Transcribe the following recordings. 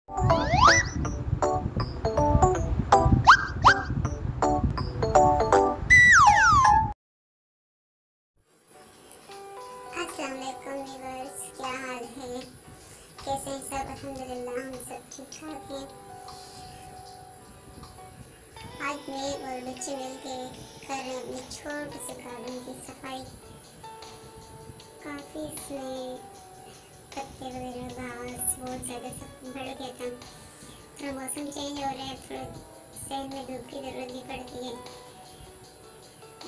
अस्सलाम वालेकुम व्यूअर्स, क्या हाल है? कैसे हैं सब? अल्हम्दुलिल्लाह हम सब ठीक ठाक हैं। आज मैं और बच्चे मिल के कर रहे हैं अपनी छोटी सी गार्डन की सफाई। काफ़ी इसमें पत्ते वगैरह घास बहुत ज़्यादा सब बढ़ गया था। थोड़ा मौसम चेंज हो रहा है, थोड़ा शहर में धूप की ज़रूरत भी पड़ती है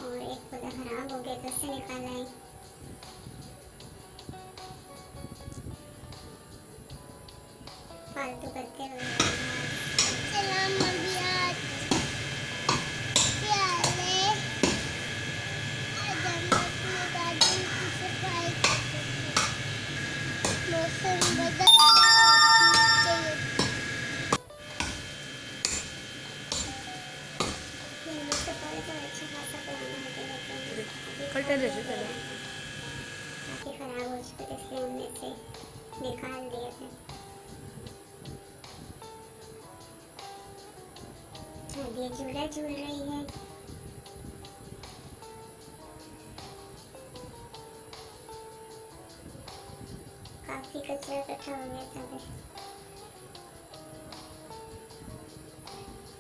और एक पौधा ख़राब हो गया तो उसे निकाला है। फालतू पत्ते वगैरह काफ़ी खराब हो चुके थे, इसलिए हमने इसे निकाल दिए थे। अब ये झूला झूल रही है। काफी कचरा इकट्ठा हो गया था।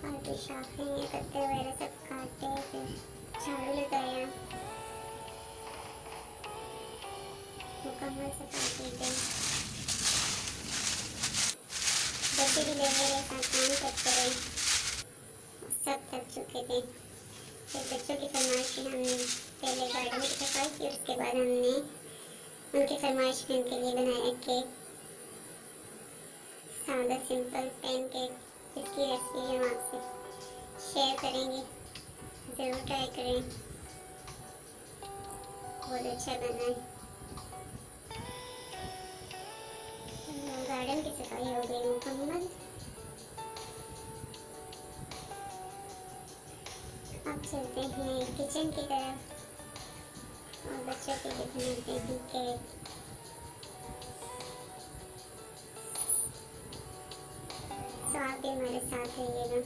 फालतू शाखें पत्ते वगैरह सब काटे, फिर झाड़ू लगाया, मुकम्मल सफाई की गई। बच्चे भी मेरे साथ काम करते रहे, सब थक चुके थे। फिर बच्चों की फरमाइश पे हमने पहले गार्डन की सफाई की, उसके बाद हमने उनकी फरमाइश पे उनके लिए बनाया केक, सादा सिंपल पैन केक, जिसकी रेसिपी हम आपसे शेयर करेंगे। ज़रूर ट्राई करें, बहुत अच्छा बना है। गार्डन की सफाई हो गई मुकम्मल। अब चलते हैं किचन की तरफ और बच्चों के लिए बनाते हैं केक। तो आप भी हमारे साथ रहिएगा।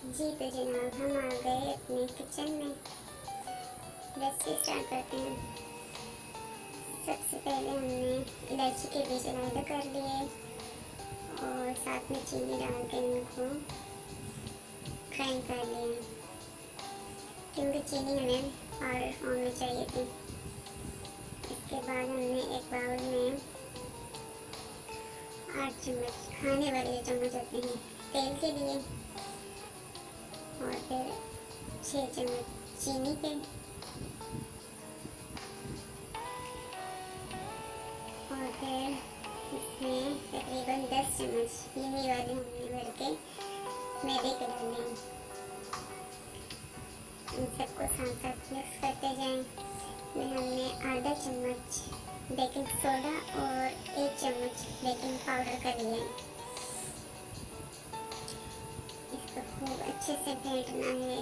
जी तो जनाब, हम आ गए अपने किचन में। रेसिपी स्टार्ट करते हैं। सबसे पहले हमने इलायची के बीज अलग कर लिए और साथ में चीनी डाल के इनको ग्राइंड कर लिया, क्योंकि चीनी हमें पाउडर फॉर्म में चाहिए थी। इसके बाद हमने एक बाउल में 8 चम्मच खाने वाले चम्मच होते हैं तेल के लिए, और फिर 6 चम्मच चीनी के, और फिर इसमें तकरीबन 10 चम्मच यही वाले हमने भर के मैदे के डाले हैं। इन सबको साथ साथ मिक्स करते जाएं। में हमने आधा चम्मच बेकिंग सोडा और 1 चम्मच बेकिंग पाउडर का लिया है। इसको खूब अच्छे से फेंटना है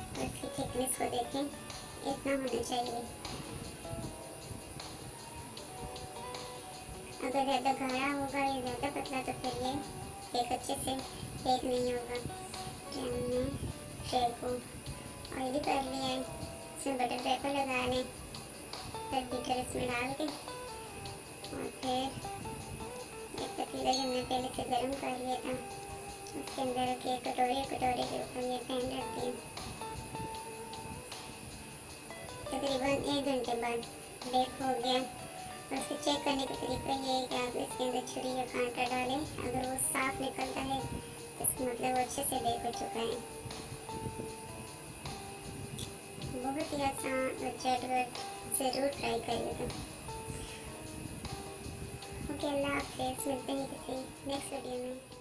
और इसकी थिकनेस को देखें, इतना होना चाहिए। अगर ज़्यादा गाढ़ा होगा या ज़्यादा पतला तो फिर ये केक अच्छे से बेक नहीं होगा। तो हमने ट्रे को ऑयली कर लिया है, इसमें बटर पेपर लगा लें, फिर बीटर इसमें डाल के और फिर एक पतीला जो हमने पहले से गर्म कर लिया था उसके अंदर रखिए कटोरे के ऊपर ये पैन रख दिए। तकरीबन 1 घंटे बाद बेक हो गया। और उसको चेक करने का तरीका ये है कि आप इसके अंदर छुरी या कांटा डालें। अगर वो साफ निकलता है तो इसका मतलब वो अच्छे से बेक हो चुका है। बहुत ही आसान और झटपट, ज़रूर ट्राई करिएगा। ओके, अल्लाह हाफ़िज़, मिलते हैं किसी नेक्स्ट वीडियो में।